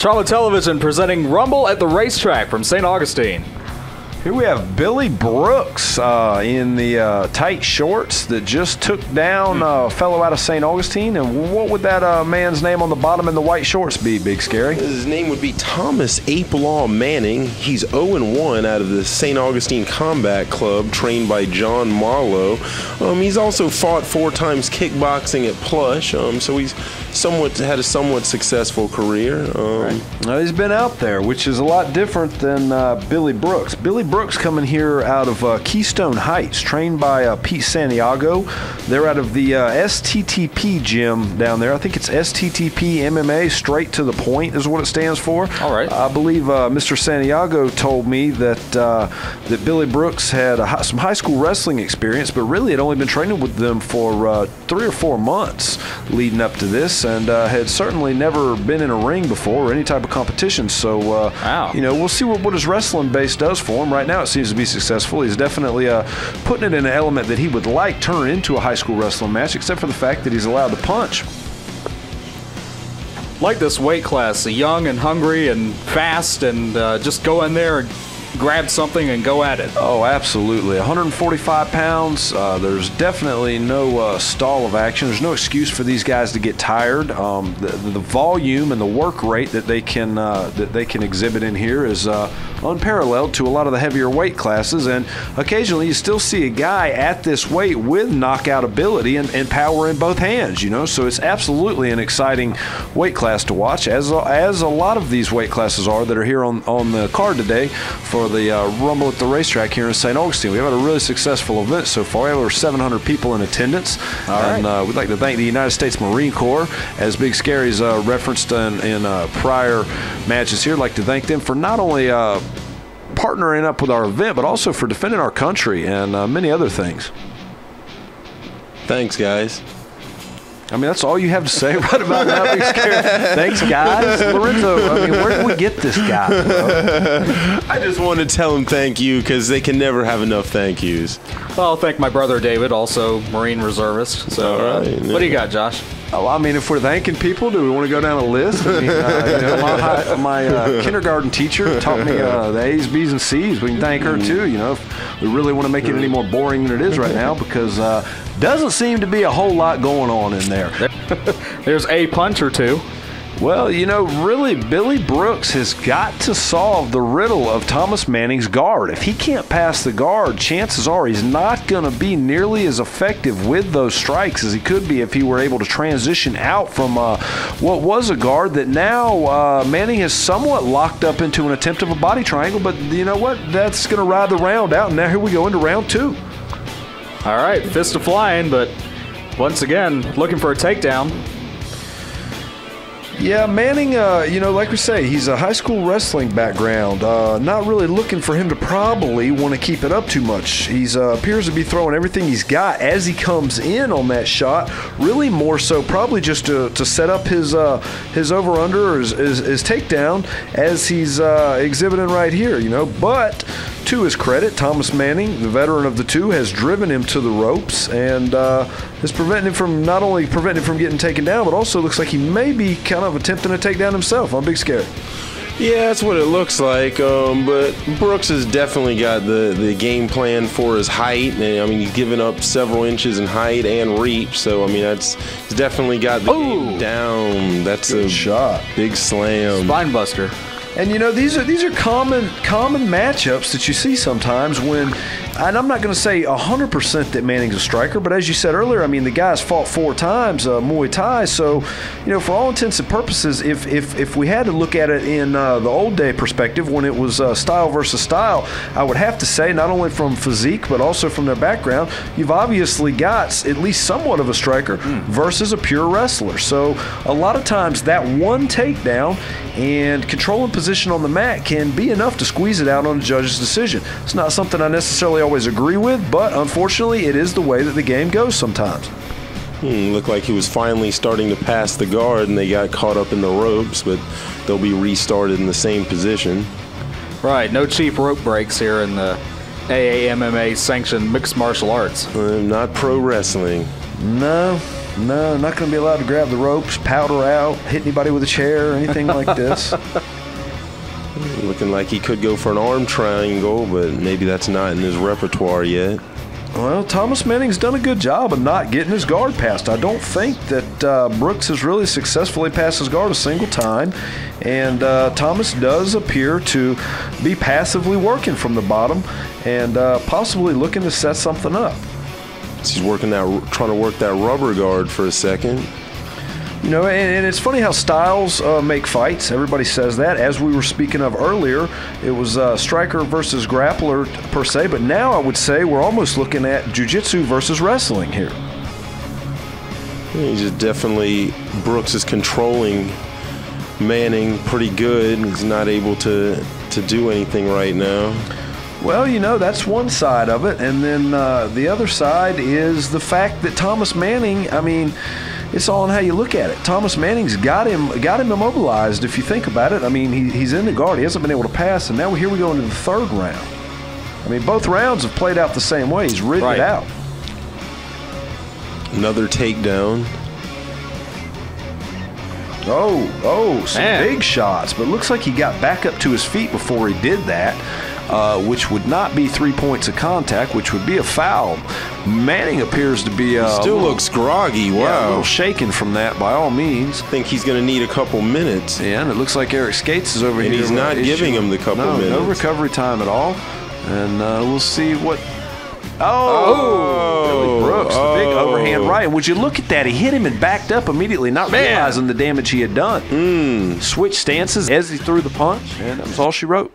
Charlotte Television presenting Rumble at the Racetrack from St. Augustine. Here we have Billy Brooks in the tight shorts that just took down a fellow out of St. Augustine. And what would that man's name on the bottom in the white shorts be, Big Scary? His name would be Thomas Apelaw Manning. He's 0-1 out of the St. Augustine Combat Club, trained by John Marlowe. He's also fought 4 times kickboxing at Plush, so he's had a somewhat successful career. Now, he's been out there, which is a lot different than Billy Brooks. Billy Brooks coming here out of Keystone Heights, trained by Pete Santiago. They're out of the STTP gym down there. I think it's STTP MMA, straight to the point is what it stands for. All right. I believe Mr. Santiago told me that that Billy Brooks had some high school wrestling experience, but really had only been training with them for 3 or 4 months leading up to this, and had certainly never been in a ring before or any type of competition. So, wow. We'll see what his wrestling base does for him. Right now, it seems to be successful. He's definitely putting it in an element that he would like turn into a high school wrestling match, except for the fact that he's allowed to punch. Like this weight class, young and hungry and fast, and just go in there and grab something and go at it. Oh, absolutely. 145 pounds. There's definitely no stall of action. There's no excuse for these guys to get tired. The volume and the work rate that they can exhibit in here is unparalleled to a lot of the heavier weight classes, and occasionally you still see a guy at this weight with knockout ability and power in both hands, so it's absolutely an exciting weight class to watch, as a lot of these weight classes are that are here on the card today for the Rumble at the Racetrack here in St. Augustine. We've had a really successful event so far. We have over 700 people in attendance. And we'd like to thank the United States Marine Corps, as Big Scary's referenced in prior matches here. I'd like to thank them for not only partnering up with our event, but also for defending our country and many other things. Thanks, guys. I mean, that's all you have to say right about now, Big Scary. Thanks, guys. Lorenzo, where did we get this guy, bro? I just want to tell him thank you, because they can never have enough thank yous. Well, I'll thank my brother David, also Marine Reservist. So, all right. What do you got, Josh? Oh, if we're thanking people, do we want to go down a list? My kindergarten teacher taught me the A's, B's, and C's. We can thank her, too, if we really want to make it any more boring than it is right now, because doesn't seem to be a whole lot going on in there. There's a punch or two. Well, really, Billy Brooks has got to solve the riddle of Thomas Manning's guard. If he can't pass the guard, chances are he's not going to be nearly as effective with those strikes as he could be if he were able to transition out from what was a guard that now Manning has somewhat locked up into an attempt of a body triangle. But you know what? That's going to ride the round out, and now here we go into round 2. All right, fist of flying, but once again, looking for a takedown. Yeah, Manning, like we say, he's a high school wrestling background. Not really looking for him to probably want to keep it up too much. He's appears to be throwing everything he's got as he comes in on that shot. Really more so probably just to set up his over-under or his takedown as he's exhibiting right here, But to his credit, Thomas Manning, the veteran of the two, has driven him to the ropes and is not only preventing him from getting taken down, but also looks like he may be kind of attempting to take down himself on Big Scary. Yeah, that's what it looks like. But Brooks has definitely got the game plan for his height. And, he's given up several inches in height and reach. So, he's definitely got the game down. That's Good shot. Big slam. Spine buster. And these are common matchups that you see sometimes when, and I'm not going to say 100% that Manning's a striker, but as you said earlier, the guy's fought 4 times Muay Thai, so for all intents and purposes, if we had to look at it in the old day perspective when it was style versus style, I would have to say not only from physique but also from their background, you've obviously got at least somewhat of a striker versus a pure wrestler. So a lot of times that one takedown and controlling position on the mat can be enough to squeeze it out on a judge's decision. It's not something I necessarily always agree with, but unfortunately it is the way that the game goes sometimes. Looked like he was finally starting to pass the guard and they got caught up in the ropes, but they'll be restarted in the same position. Right, no cheap rope breaks here in the AAMMA sanctioned mixed martial arts. Not pro wrestling. No. No, not going to be allowed to grab the ropes, powder out, hit anybody with a chair or anything like this. Looking like he could go for an arm triangle, but maybe that's not in his repertoire yet. Well, Thomas Manning's done a good job of not getting his guard passed. I don't think that Brooks has really successfully passed his guard a single time, and Thomas does appear to be passively working from the bottom and possibly looking to set something up. He's trying to work that rubber guard for a second. You know, and it's funny how styles make fights. Everybody says that. As we were speaking of earlier, it was striker versus grappler per se, but now I would say we're almost looking at jiu-jitsu versus wrestling here. He's just definitely, Brooks is controlling Manning pretty good. He's not able to do anything right now. Well, you know, that's one side of it, and then the other side is the fact that Thomas Manning, I mean, it's all on how you look at it. Thomas Manning's got him immobilized, if you think about it. I mean, he's in the guard. He hasn't been able to pass, and now here we go into the third round. I mean, both rounds have played out the same way. He's ridden it out. Another takedown. Some big shots, but it looks like he got back up to his feet before he did that, which would not be 3 points of contact, which would be a foul. Manning appears to be still looks groggy. Wow. Yeah, a little shaken from that by all means. I think he's going to need a couple minutes. Yeah, and it looks like Eric Skates is over here. And he's not giving him the couple minutes. No recovery time at all. And we'll see what... Billy Brooks, the big overhand right. And would you look at that? He hit him and backed up immediately, not realizing the damage he had done. Switched stances as he threw the punch, and that was all she wrote.